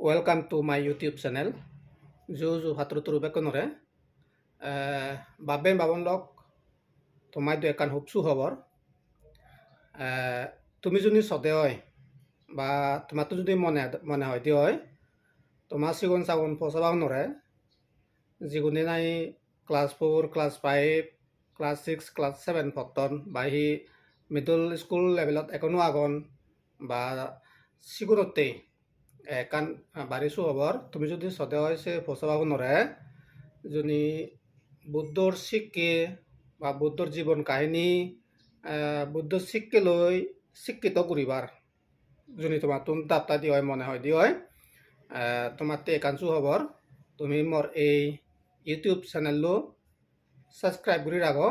Welcome to my YouTube channel. Juju hatruturu bekonore. Babben babon lok tomai do ekan hupsu hobor. Tumi juni sode hoy ba tomatu judi mone hoy di hoy. Toma sigon sagon posabang nore. Jiguni nai class 4, class 5, class 6, class 7 photon ba hi middle school levelot ekono agon ba sigunotte kan বাড়িছো হবর তুমি যদি সদে হয়েছে ফসবাব নরে যদি বুদ্ধর শিক্ষে বা বুদ্ধর জীবন কাহিনী বুদ্ধ শিক্ষে লই শিক্ষিত করিবার যদি তোমার তুন তাপ্তা দি হয় মনে হয় দি হয় তোমার তে একাংশু হবর তুমি মোর এই ইউটিউব চ্যানেললো সাবস্ক্রাইব করে রাখো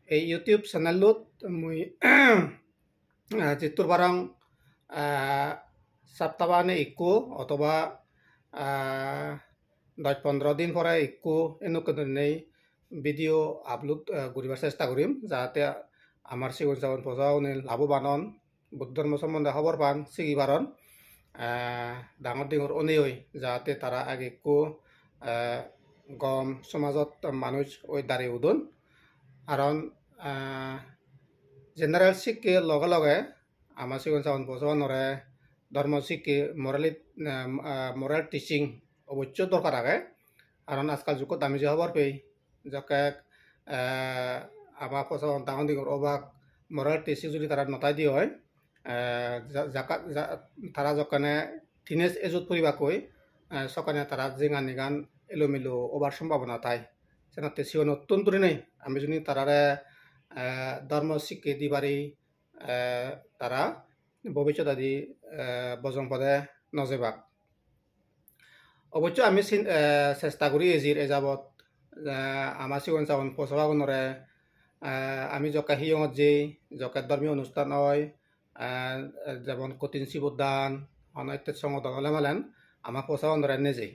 এই ইউটিউব চ্যানেললো মুই জিতুর বারং সপ্তাহে একো অথবা 10-15 দিন পরে একো এনেকুৱা ধৰণে ভিডিঅ' আপলোড কৰিবৰ চেষ্টা কৰিম যাতে আমাৰ সিগন সাগন পজাওনে লাভৱান বুদ্ধ ধৰ্ম সম্বন্ধে খবৰ পান সিগিবাৰন ডাঙৰ ডিঙৰ অনেই যাতে তাৰা আগে একো গম সমাজত মানুষ ওই দাঁড়িয়ে উদন কাৰণ জেনাৰেল শিক্ষে লগে লগে আমাৰ সিগন সাগন পজাওনৰে ধর্ম শিক্ষে মোরাল টিচিং অবশ্য দরকার আগে কারণ আজকাল যুগত আমি যে খবর পেই যাকে আমার পছন্দ ডাঙর দিগর অবাক মোরাল টিচিং যদি তারা নতাই দিয়ে হয় তারা যখানে টিনেজ এজত পরিবাকৈ সকানে তারা জিঙা নিগান এলোমেলো ওভার সম্ভাবনা তাই সেনাতে সিও নতুন তুলি নেই আমি যদি তারারে ধর্ম শিক্ষে দিবারি তারা ভবিষ্যৎ আদি বজং পদে নজেবাক অবশ্য আমি চেষ্টা করি এজির এযাবত আমার সিগন সাগন পচাবাবনরে আমি জকা হিয়ঙত যে জকা ধর্মীয় অনুষ্ঠান হয় যেমন কঠিন শিবদান অনৈত্য সংগঠন হলে মালেন আমার পচাবাবনরে নেজে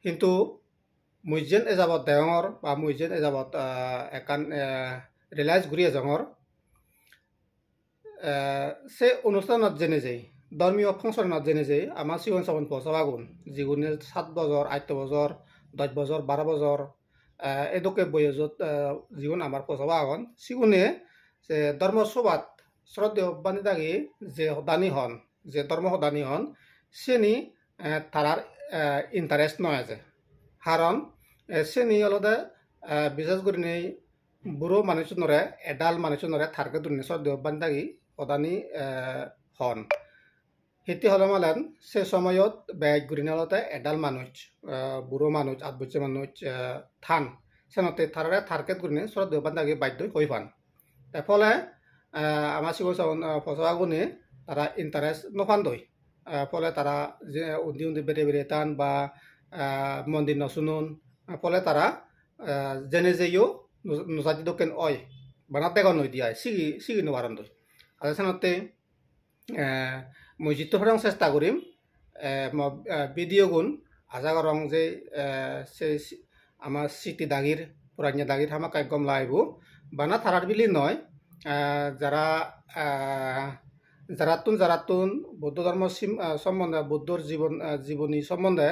কিন্তু মুইজেন এযাবত দেওঙর বা মুইজেন এযাবত একান রিলাইজ ঘুরি এজঙর সে অনুষ্ঠানত জেনে যাই ধর্মীয় ফাংশনত জেনে যাই আমার সিগন সাগন পচাবাগুন যিগুনে 7 বছর 8 বছর 10 বছর 12 বছর এদকে বয়সত যিগুন আমার পচাবা আগন সিগুনে যে ধর্ম সভাত শ্রদ্ধেয় বানি দাগি যে হদানি হন যে ধর্ম হদানি হন সেনি তারার ইন্টারেস্ট নয় আছে কারণ সেনি অলদে বিশেষ করে নেই বুড়ো মানুষজনরে এডাল মানুষজনরে থারকে দুর্নি শ্রদ্ধেয় বানি দাগি হদানি হন হিতি হলে মালেন সে সময়ত ব্যাগ গুরিনালতে এডাল মানুষ বুড়ো মানুষ 8 বছর মানুষ থান সেনতে তারারে থারকেট গুরিনে শ্রদ্ধেয় বান্দাগে বাধ্য হই পান তার ফলে আমার সিগন সাগন ফসবাগুনে তারা ইন্টারেস্ট নফান দই ফলে তারা যে উন্দি উন্দি বেড়ে বেড়ে টান বা মন্দির নশুনুন ফলে তারা জেনে যেও নজাতি দোকেন অয় বানাতে গন নই দিয়ায় সিগি নবারন দই আর সেনতে মই যিটো সৰং চেষ্টা কৰিম ভিডিঅ' গুণ আশা কৰং যে আমাৰ চিটি দাগিৰ পুরানিয়া দাগির হামা কাগ্যম লাইব বানা থারার বিলি নয় যারাতুন বৌদ্ধ ধর্ম সম্বন্ধে বুদ্ধর জীবনী সম্বন্ধে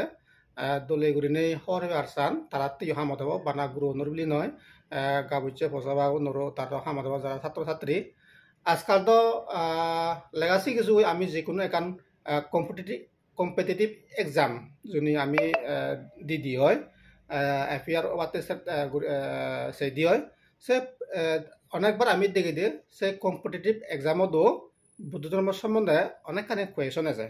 দলে গুরিনে হর আরসান তারা তি হামত হব বানা গুরু নর বিলি নয় গাবুচ্ছে ফসবা নর তার হামত হব যারা ছাত্রছাত্রী আজকাল তো লেগাসি কিছু আমি যিকোনো একান কম্পিটিটিভ এক্সাম যদি আমি দি হয় এফআইআর ওয়াতে সে দি হয় সে অনেকবার আমি দেখি দিয়ে সে কম্পিটিটিভ এক্সামতো বুদ্ধ ধর্ম সম্বন্ধে অনেকখানি কুয়েশন আছে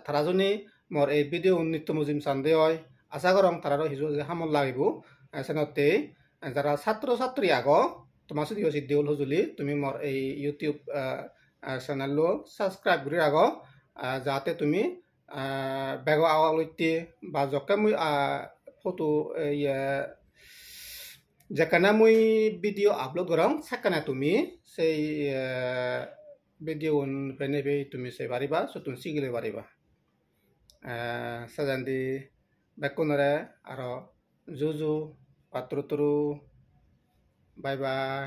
তারা যদি মোর এই ভিডিও নিত্য মুজিম চান্দে হয় আশা করং তারারও হিজু সামল লাগিব সেনতে যারা ছাত্রছাত্রী আগ তোমার যদি সিদ্ধিউল হজুলি তুমি মোর এই ইউটিউব চ্যানেলও সাবস্ক্রাইব করে রাখো যাতে তুমি বেগ আওয়ালতে বা যকে মুই ফটো যেখানে মুই ভিডিও আপলোড করং সেখানে তুমি সেই ভিডিও ফেনে তুমি সে পারিবা তুমি শিখিলে পারিবা সাজান্দি বেকুনরে আর জুজু পাত্রতরু বাই বাই